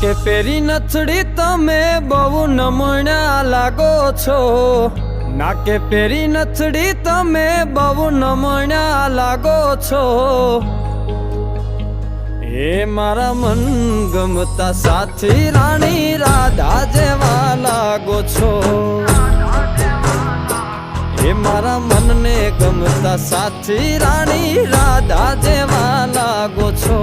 નાકે પેરી નથડી તમે બહુ નમણા લાગો છો, નાકે પેરી નથડી તમે બહુ નમણા લાગો છો। એ મારા મન ગમતા સાથી રાણી રાધા જેવા લાગો છો, એ મારા મનને ગમતા સાથી રાણી રાધા જેવા લાગો છો।